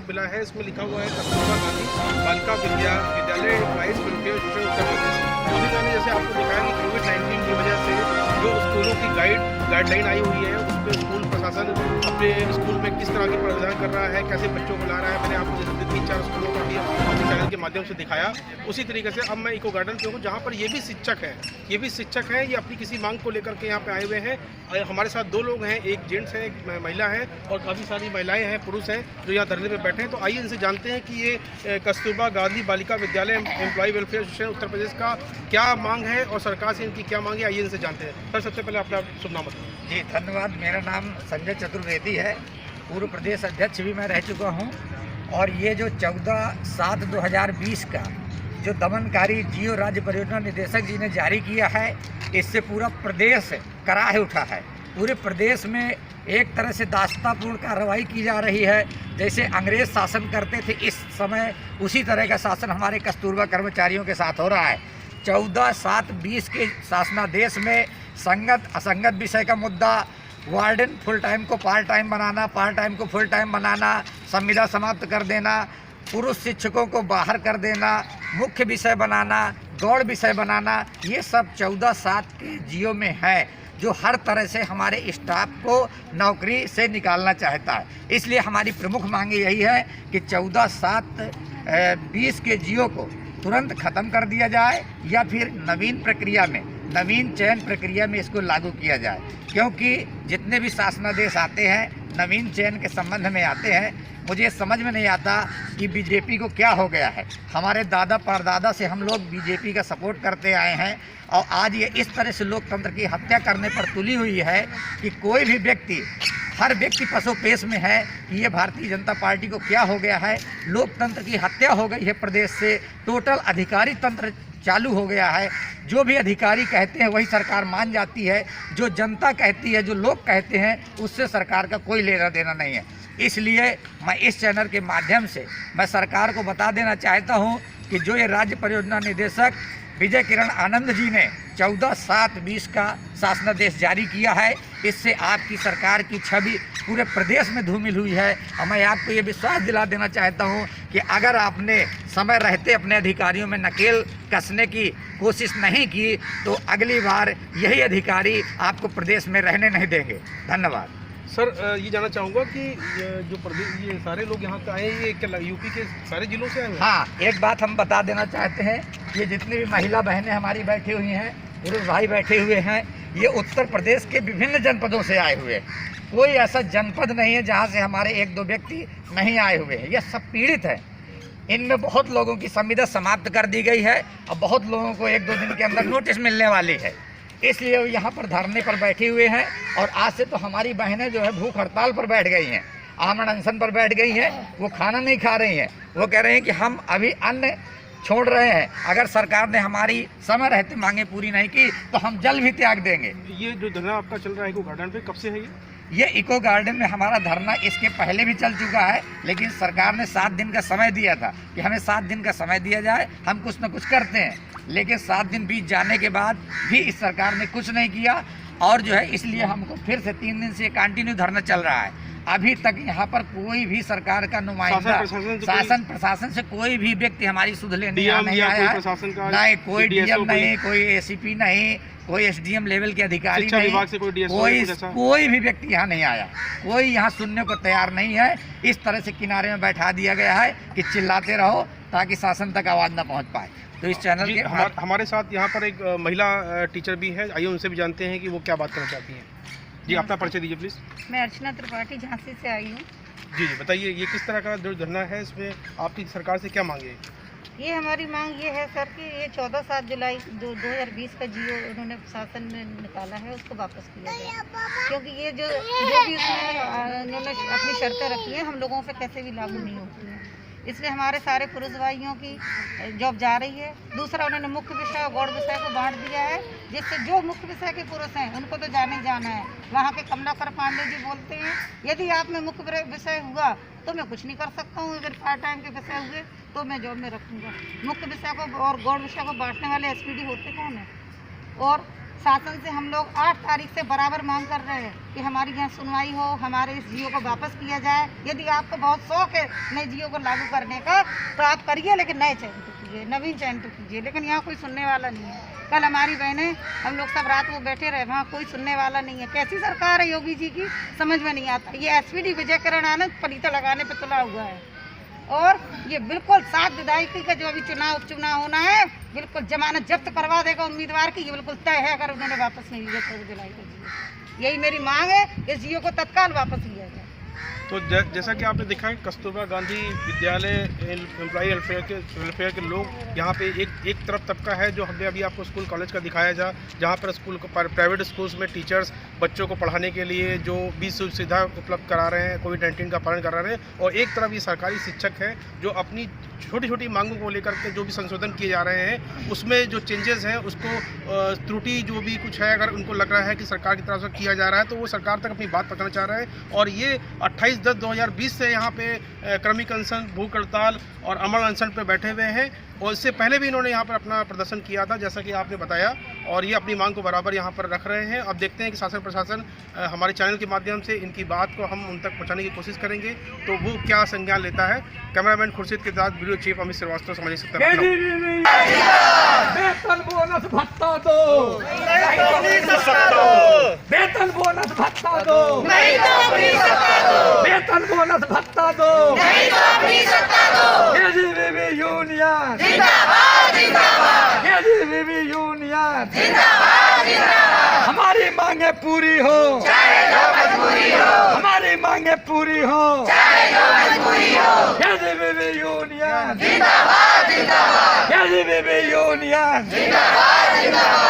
मिला है, इसमें लिखा हुआ है Kasturba Gandhi Balika Vidyalaya employees welfare association Uttar Pradesh. अभी मैंने जैसे आपको दिखाया कि कोविड-19 की वजह से जो स्कूलों की गाइडलाइन आई हुई है, उस पर स्कूल प्रशासन अपने स्कूल में किस तरह की प्रावधान कर रहा है, कैसे बच्चों को ला रहा है। मैंने आपको जैसे 3-4 स्कूलों का भी अपने चैनल के माध्यम से दिखाया। उसी तरीके से अब मैं इको गार्डन पे हूँ, जहाँ पर ये भी शिक्षक हैं, ये अपनी किसी मांग को लेकर के यहाँ पे आए हुए हैं। हमारे साथ 2 लोग हैं, एक जेंट्स है, एक महिला है, और काफ़ी सारी महिलाएं हैं, पुरुष हैं जो यहाँ धरने पे बैठे हैं। तो आइए इनसे जानते हैं कि ये Kasturba Gandhi Balika Vidyalaya employ welfare association Uttar Pradesh का क्या मांग है और सरकार से इनकी क्या मांग है। आइए इनसे जानते हैं। सर, सबसे पहले अपना शुभ नाम बताएं। जी धन्यवाद। मेरा नाम संजय चतुर्वेदी है, पूर्व प्रदेश अध्यक्ष भी मैं रह चुका हूँ। और ये जो 14/7/2020 का जो दमनकारी जियो राज्य परियोजना निदेशक जी ने जारी किया है, इससे पूरा प्रदेश कराह उठा है। पूरे प्रदेश में एक तरह से दास्तापूर्ण कार्रवाई की जा रही है। जैसे अंग्रेज शासन करते थे, इस समय उसी तरह का शासन हमारे कस्तूरबा कर्मचारियों के साथ हो रहा है। 14/7/20 के शासनादेश में संगत असंगत विषय का मुद्दा, वार्डन फुल टाइम को पार्ट टाइम बनाना, पार्ट टाइम को फुल टाइम बनाना, संविदा समाप्त कर देना, पुरुष शिक्षकों को बाहर कर देना, मुख्य विषय बनाना, गौड़ विषय बनाना, ये सब 14/7 के जियो में है, जो हर तरह से हमारे स्टाफ को नौकरी से निकालना चाहता है। इसलिए हमारी प्रमुख मांग यही है कि 14/7/20 के जियो को तुरंत ख़त्म कर दिया जाए, या फिर नवीन चयन प्रक्रिया में इसको लागू किया जाए। क्योंकि जितने भी शासनादेश आते हैं, नवीन चयन के संबंध में आते हैं, मुझे समझ में नहीं आता कि बीजेपी को क्या हो गया है। हमारे दादा परदादा से हम लोग बीजेपी का सपोर्ट करते आए हैं, और आज ये इस तरह से लोकतंत्र की हत्या करने पर तुली हुई है कि कोई भी व्यक्ति, हर व्यक्ति पसोपेश में है कि ये भारतीय जनता पार्टी को क्या हो गया है। लोकतंत्र की हत्या हो गई है प्रदेश से, टोटल अधिकारी तंत्र चालू हो गया है। जो भी अधिकारी कहते हैं वही सरकार मान जाती है, जो जनता कहती है, जो लोग कहते हैं, उससे सरकार का कोई लेना देना नहीं है। इसलिए मैं इस चैनल के माध्यम से मैं सरकार को बता देना चाहता हूं कि जो ये राज्य परियोजना निदेशक विजय किरण आनंद जी ने 14/7/20 का शासनादेश जारी किया है, इससे आपकी सरकार की छवि पूरे प्रदेश में धूमिल हुई है। और मैं आपको ये विश्वास दिला देना चाहता हूँ कि अगर आपने समय रहते अपने अधिकारियों में नकेल कसने की कोशिश नहीं की, तो अगली बार यही अधिकारी आपको प्रदेश में रहने नहीं देंगे। धन्यवाद। सर, ये जानना चाहूँगा कि जो प्रदेश, ये सारे लोग यहाँ पे आए, ये क्या यूपी के सारे जिलों से आए हैं? हाँ, एक बात हम बता देना चाहते हैं, ये जितनी भी महिला बहनें हमारी बैठी हुई हैं, पुरुष भाई बैठे हुए हैं, ये उत्तर प्रदेश के विभिन्न जनपदों से आए हुए हैं। कोई ऐसा जनपद नहीं है जहाँ से हमारे 1-2 व्यक्ति नहीं आए हुए हैं। ये सब पीड़ित हैं। इनमें बहुत लोगों की संविदा समाप्त कर दी गई है, और बहुत लोगों को 1-2 दिन के अंदर नोटिस मिलने वाली है। इसलिए वो यहाँ पर धरने पर बैठे हुए हैं। और आज से तो हमारी बहनें जो है भूख हड़ताल पर बैठ गई हैं, आमरण अनशन पर बैठ गई हैं। वो खाना नहीं खा रही हैं। वो कह रहे हैं कि हम अभी अन्न छोड़ रहे हैं, अगर सरकार ने हमारी समय रहते मांगे पूरी नहीं की तो हम जल भी त्याग देंगे। ये जो धरना आपका चल रहा है इको गार्डन पे, कब से है ये इको गार्डन में हमारा धरना इसके पहले भी चल चुका है, लेकिन सरकार ने 7 दिन का समय दिया था कि हमें 7 दिन का समय दिया जाए, हम कुछ न कुछ करते हैं। लेकिन 7 दिन बीत जाने के बाद भी इस सरकार ने कुछ नहीं किया, और जो है इसलिए हमको फिर से 3 दिन से कंटिन्यू धरना चल रहा है। अभी तक यहाँ पर कोई भी सरकार का नुमाइंदा, शासन प्रशासन से कोई भी व्यक्ति हमारी सुध लेने नहीं आया है। नहीं, कोई डीएम नहीं, कोई एसीपी नहीं, कोई एसडीएम लेवल के अधिकारी नहीं, कोई भी व्यक्ति यहाँ नहीं आया। कोई यहाँ सुनने को तैयार नहीं है। इस तरह से किनारे में बैठा दिया गया है कि चिल्लाते रहो ताकि शासन तक आवाज़ न पहुँच पाए। तो इस चैनल के हमारे साथ यहाँ पर एक महिला टीचर भी है। आइए उनसे भी जानते हैं कि वो क्या बात करना चाहती हैं। जी, अपना परिचय दीजिए प्लीज़। मैं अर्चना त्रिपाठी झांसी से आई हूँ। जी, बताइए ये किस तरह का जो धरना है, इसमें आपकी सरकार से क्या मांगे? ये हमारी मांग ये है सर कि ये 14/7 2020 का जियो उन्होंने शासन ने निकाला है, उसको वापस किया जाए। क्योंकि ये जो भी उसमें उन्होंने अपनी शर्तें रखी हैं, हम लोगों पे कैसे भी लागू नहीं होती हैं। इसलिए हमारे सारे पुरुष भाइयों की जॉब जा रही है। दूसरा, उन्होंने मुख्य विषय और गौड़ विषय को बांट दिया है, जिससे जो मुख्य विषय के पुरुष हैं उनको तो जाने जाना है। वहाँ के कमलाकर पांडे जी बोलते हैं, यदि आप में मुख्य विषय हुआ तो मैं कुछ नहीं कर सकता हूँ, अगर पार्ट टाइम के विषय हुए तो मैं जॉब में रखूँगा। मुख्य विषय को और गौड़ विषय को बांटने वाले SPD होते कौन है? और शासन से हम लोग 8 तारीख से बराबर मांग कर रहे हैं कि हमारी यहाँ सुनवाई हो, हमारे इस जियो को वापस किया जाए। यदि आपको बहुत शौक है नए जियो को लागू करने का तो आप करिए, लेकिन नए चयन तो कीजिए, नवीन चयन तो कीजिए। लेकिन यहाँ कोई सुनने वाला नहीं है। कल हमारी बहनें, हम लोग सब रात को बैठे रहे, वहाँ कोई सुनने वाला नहीं है। कैसी सरकार है योगी जी की, समझ में नहीं आता। ये SPD विजय किरण आनंद पलीता लगाने पर तुला हुआ है और ये बिल्कुल 7 विधायकी का जो अभी उपचुनाव होना है, बिल्कुल जमानत जब्त करवा देगा उम्मीदवार की। ये बिल्कुल तय है अगर उन्होंने वापस नहीं लिया 14 जुलाई को जियो। यही मेरी मांग है, इस जियो को तत्काल वापस लिया जाए। तो जैसा कि आपने देखा है, कस्तूरबा गांधी विद्यालय एम्प्लॉई वेलफेयर के लोग यहाँ पे एक तरफ तबका है जो हमने अभी आपको स्कूल कॉलेज का दिखाया जहाँ पर स्कूल को प्राइवेट स्कूल्स में टीचर्स बच्चों को पढ़ाने के लिए जो भी सुविधा उपलब्ध करा रहे हैं, कोविड-19 का पालन करा रहे हैं, और एक तरफ ये सरकारी शिक्षक हैं जो अपनी छोटी छोटी मांगों को लेकर के जो भी संशोधन किए जा रहे हैं उसमें जो चेंजेस हैं उसको त्रुटि जो भी कुछ है, अगर उनको लग रहा है कि सरकार की तरफ से किया जा रहा है तो वो सरकार तक अपनी बात पहुंचाना चाह रहे हैं। और ये 28/10/2020 से यहाँ पे क्रमिक अनशन, भूख हड़ताल और अमर अनशन पे बैठे हुए हैं, और इससे पहले भी इन्होंने यहाँ पर अपना प्रदर्शन किया था जैसा कि आपने बताया, और ये अपनी मांग को बराबर यहाँ पर रख रहे हैं। अब देखते हैं कि शासन प्रशासन हमारे चैनल के माध्यम से इनकी बात को हम उन तक पहुँचाने की कोशिश करेंगे तो वो क्या संज्ञान लेता है। कैमरामैन खुर्शीद के साथ ब्यूरो चीफ अमित श्रीवास्तव, समाजिक सत्ता। वेतन बोनस भत्ता दो, वेतन बोनस भत्ता दो, वेतन बोनस भत्ता दो, KGBB यूनियन जिंदाबाद, KGBB यूनियन जिंदाबाद। हमारी मांगे पूरी हो, हमारी मांगे पूरी हो, KGBB यूनियन जिंदाबाद, KGBB यूनियन जिंदाबाद।